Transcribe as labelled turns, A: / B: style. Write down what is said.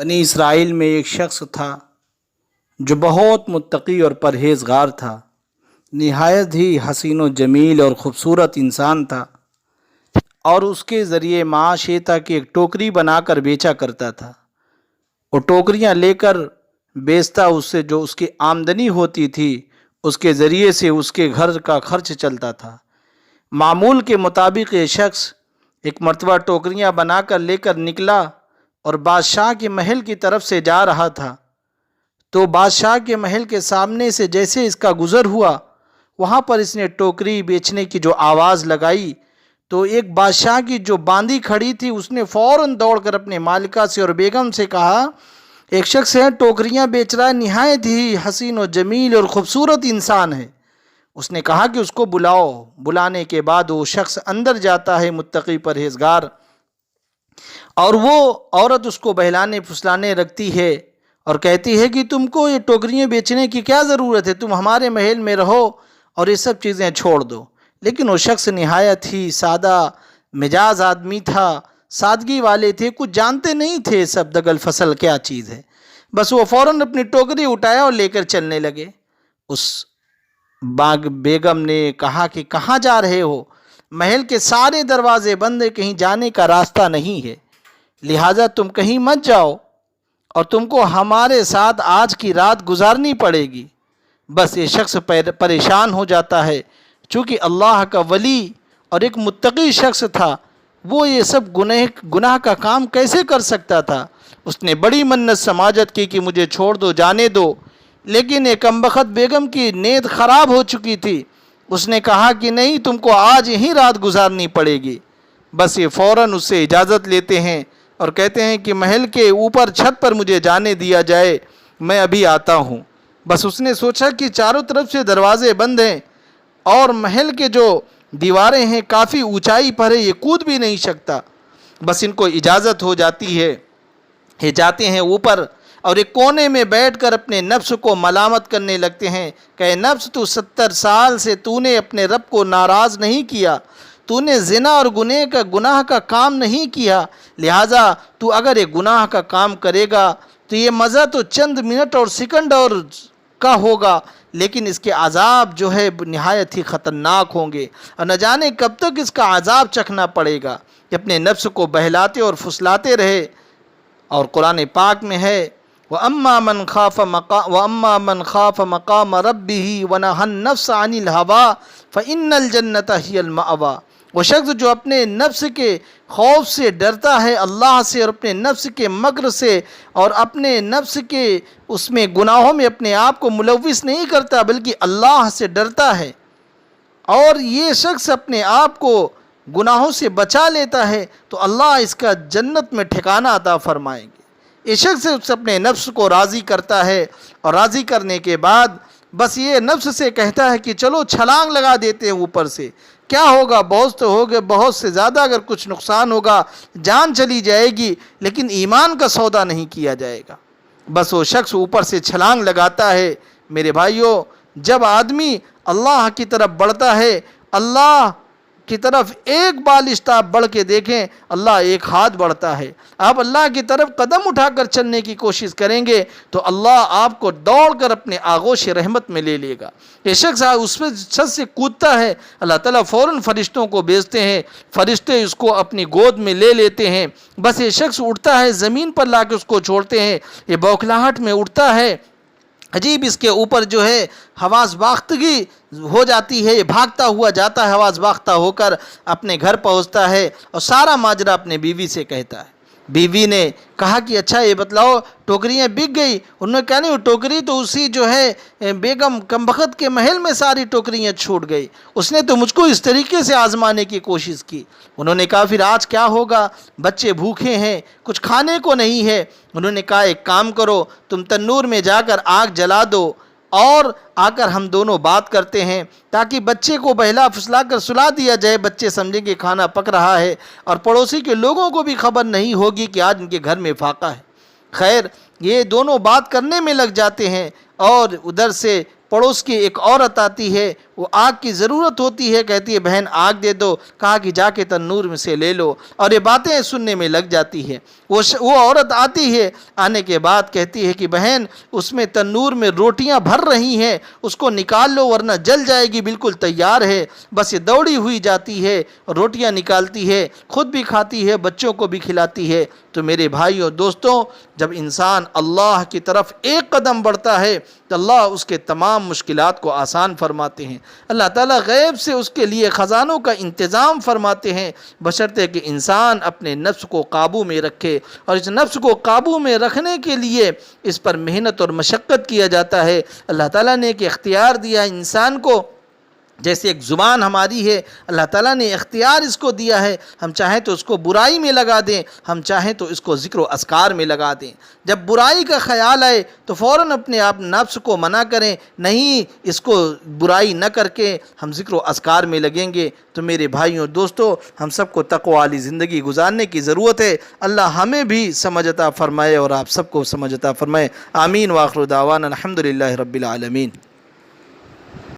A: بنی اسرائیل میں ایک شخص تھا جو بہت متقی اور پرہیزگار تھا، نہایت ہی حسین و جمیل اور خوبصورت انسان تھا، اور اس کے ذریعے معاش یہ تھا کہ ایک ٹوکری بنا کر بیچا کرتا تھا۔ وہ ٹوکریاں لے کر بیچتا، اس سے جو اس کی آمدنی ہوتی تھی اس کے ذریعے سے اس کے گھر کا خرچ چلتا تھا۔ معمول کے مطابق یہ شخص ایک مرتبہ ٹوکریاں بنا کر لے کر نکلا اور بادشاہ کے محل کی طرف سے جا رہا تھا، تو بادشاہ کے محل کے سامنے سے جیسے اس کا گزر ہوا، وہاں پر اس نے ٹوکری بیچنے کی جو آواز لگائی تو ایک بادشاہ کی جو باندی کھڑی تھی اس نے فوراً دوڑ کر اپنے مالکہ سے اور بیگم سے کہا، ایک شخص ہے ٹوکریاں بیچ رہا ہے، نہایت ہی حسین و جمیل اور خوبصورت انسان ہے۔ اس نے کہا کہ اس کو بلاؤ۔ بلانے کے بعد وہ شخص اندر جاتا ہے، متقی پرہیزگار، اور وہ عورت اس کو بہلانے پھسلانے رکھتی ہے اور کہتی ہے کہ تم کو یہ ٹوکریاں بیچنے کی کیا ضرورت ہے، تم ہمارے محل میں رہو اور یہ سب چیزیں چھوڑ دو۔ لیکن وہ شخص نہایت ہی سادہ مزاج آدمی تھا، سادگی والے تھے، کچھ جانتے نہیں تھے سب دگل فصل کیا چیز ہے۔ بس وہ فوراً اپنی ٹوکری اٹھایا اور لے کر چلنے لگے۔ اس بیگم نے کہا کہ کہاں جا رہے ہو؟ محل کے سارے دروازے بند ہیں، کہیں جانے کا راستہ نہیں ہے، لہٰذا تم کہیں مت جاؤ اور تم کو ہمارے ساتھ آج کی رات گزارنی پڑے گی۔ بس یہ شخص پریشان ہو جاتا ہے، چونکہ اللہ کا ولی اور ایک متقی شخص تھا، وہ یہ سب گناہ کا کام کیسے کر سکتا تھا؟ اس نے بڑی منت سماجت کی کہ مجھے چھوڑ دو، جانے دو، لیکن ایک کمبخت بیگم کی نیند خراب ہو چکی تھی۔ اس نے کہا کہ نہیں، تم کو آج ہی رات گزارنی پڑے گی۔ بس یہ فوراً اس سے اجازت لیتے ہیں اور کہتے ہیں کہ محل کے اوپر چھت پر مجھے جانے دیا جائے، میں ابھی آتا ہوں۔ بس اس نے سوچا کہ چاروں طرف سے دروازے بند ہیں اور محل کے جو دیواریں ہیں کافی اونچائی پر ہے، یہ کود بھی نہیں سکتا۔ بس ان کو اجازت ہو جاتی ہے، یہ جاتے ہیں اوپر اور ایک کونے میں بیٹھ کر اپنے نفس کو ملامت کرنے لگتے ہیں کہ اے نفس، تو 70 سال سے تو نے اپنے رب کو ناراض نہیں کیا، تو نے زنا اور گناہ کا کام نہیں کیا، لہٰذا تو اگر یہ گناہ کا کام کرے گا تو یہ مزہ تو چند منٹ اور سیکنڈ اور کا ہوگا، لیکن اس کے عذاب جو ہے نہایت ہی خطرناک ہوں گے، اور نہ جانے کب تک اس کا عذاب چکھنا پڑے گا۔ کہ اپنے نفس کو بہلاتے اور پھسلاتے رہے۔ اور قرآن پاک میں ہے وَأَمَّا مَنْ خَافَ مَقَامَ رَبِّهِ وَنَهَى النَّفْسَ عَنِ الْهَوَىٰ فَإِنَّ الْجَنَّةَ هِيَ الْمَأْوَىٰ۔ وہ شخص جو اپنے نفس کے خوف سے ڈرتا ہے، اللہ سے اور اپنے نفس کے مکر سے، اور اپنے نفس کے اس میں گناہوں میں اپنے آپ کو ملوث نہیں کرتا بلکہ اللہ سے ڈرتا ہے، اور یہ شخص اپنے آپ کو گناہوں سے بچا لیتا ہے تو اللہ اس کا جنت میں ٹھکانہ عطا فرمائیں گے۔ یہ شخص اپنے نفس کو راضی کرتا ہے، اور راضی کرنے کے بعد بس یہ نفس سے کہتا ہے کہ چلو چھلانگ لگا دیتے ہیں اوپر سے، کیا ہوگا، بہت تو ہوگا، بہت سے زیادہ اگر کچھ نقصان ہوگا، جان چلی جائے گی، لیکن ایمان کا سودا نہیں کیا جائے گا۔ بس وہ شخص اوپر سے چھلانگ لگاتا ہے۔ میرے بھائیوں، جب آدمی اللہ کی طرف بڑھتا ہے، اللہ کی طرف ایک بالشت آپ بڑھ کے دیکھیں، اللہ ایک ہاتھ بڑھتا ہے۔ آپ اللہ کی طرف قدم اٹھا کر چلنے کی کوشش کریں گے تو اللہ آپ کو دوڑ کر اپنے آغوش رحمت میں لے لے گا۔ یہ شخص اس پہ چھت سے کودتا ہے، اللہ تعالیٰ فوراً فرشتوں کو بھیجتے ہیں، فرشتے اس کو اپنی گود میں لے لیتے ہیں۔ بس یہ شخص اٹھتا ہے، زمین پر لا کے اس کو چھوڑتے ہیں، یہ بوکھلاہٹ میں اٹھتا ہے، عجیب اس کے اوپر جو ہے حواس باختگی ہو جاتی ہے، یہ بھاگتا ہوا جاتا ہے، حواس باختہ ہو کر اپنے گھر پہنچتا ہے اور سارا ماجرا اپنے بیوی سے کہتا ہے۔ بیوی نے کہا کہ اچھا یہ بتلاؤ ٹوکریاں بک گئی؟ انہوں نے کہا نہیں، وہ ٹوکری تو اسی جو ہے بیگم کمبخت کے محل میں ساری ٹوکریاں چھوٹ گئی، اس نے تو مجھ کو اس طریقے سے آزمانے کی کوشش کی۔ انہوں نے کہا پھر آج کیا ہوگا، بچے بھوکے ہیں، کچھ کھانے کو نہیں ہے۔ انہوں نے کہا ایک کام کرو، تم تنور میں جا کر آگ جلا دو اور آ کر ہم دونوں بات کرتے ہیں، تاکہ بچے کو بہلا پھسلا کر سلا دیا جائے، بچے سمجھیں کہ کھانا پک رہا ہے اور پڑوسی کے لوگوں کو بھی خبر نہیں ہوگی کہ آج ان کے گھر میں فاقہ ہے۔ خیر، یہ دونوں بات کرنے میں لگ جاتے ہیں، اور ادھر سے پڑوس کی ایک عورت آتی ہے، وہ آگ کی ضرورت ہوتی ہے، کہتی ہے بہن آگ دے دو، کہا کہ جا کے تنور میں سے لے لو، اور یہ باتیں سننے میں لگ جاتی ہے۔ وہ عورت آتی ہے، آنے کے بعد کہتی ہے کہ بہن اس میں تنور میں روٹیاں بھر رہی ہیں، اس کو نکال لو ورنہ جل جائے گی، بالکل تیار ہے۔ بس یہ دوڑی ہوئی جاتی ہے، روٹیاں نکالتی ہے، خود بھی کھاتی ہے، بچوں کو بھی کھلاتی ہے۔ تو میرے بھائیو دوستوں، جب انسان اللہ کی طرف ایک قدم بڑھتا ہے تو اللہ اس کے تمام مشکلات کو آسان فرماتے ہیں۔ اللہ تعالیٰ غیب سے اس کے لیے خزانوں کا انتظام فرماتے ہیں، بشرطے کہ انسان اپنے نفس کو قابو میں رکھے، اور اس نفس کو قابو میں رکھنے کے لیے اس پر محنت اور مشقت کیا جاتا ہے۔ اللہ تعالیٰ نے ایک اختیار دیا انسان کو، جیسے ایک زبان ہماری ہے، اللہ تعالیٰ نے اختیار اس کو دیا ہے، ہم چاہیں تو اس کو برائی میں لگا دیں، ہم چاہیں تو اس کو ذکر و اذکار میں لگا دیں۔ جب برائی کا خیال آئے تو فوراً اپنے آپ نفس کو منع کریں، نہیں اس کو برائی نہ کر کے ہم ذکر و اذکار میں لگیں گے۔ تو میرے بھائیوں دوستو، ہم سب کو تقوی والی زندگی گزارنے کی ضرورت ہے۔ اللہ ہمیں بھی سمجھ عطا فرمائے اور آپ سب کو سمجھ عطا فرمائے۔ آمین، وآخر دعوانا الحمدللہ رب العالمین۔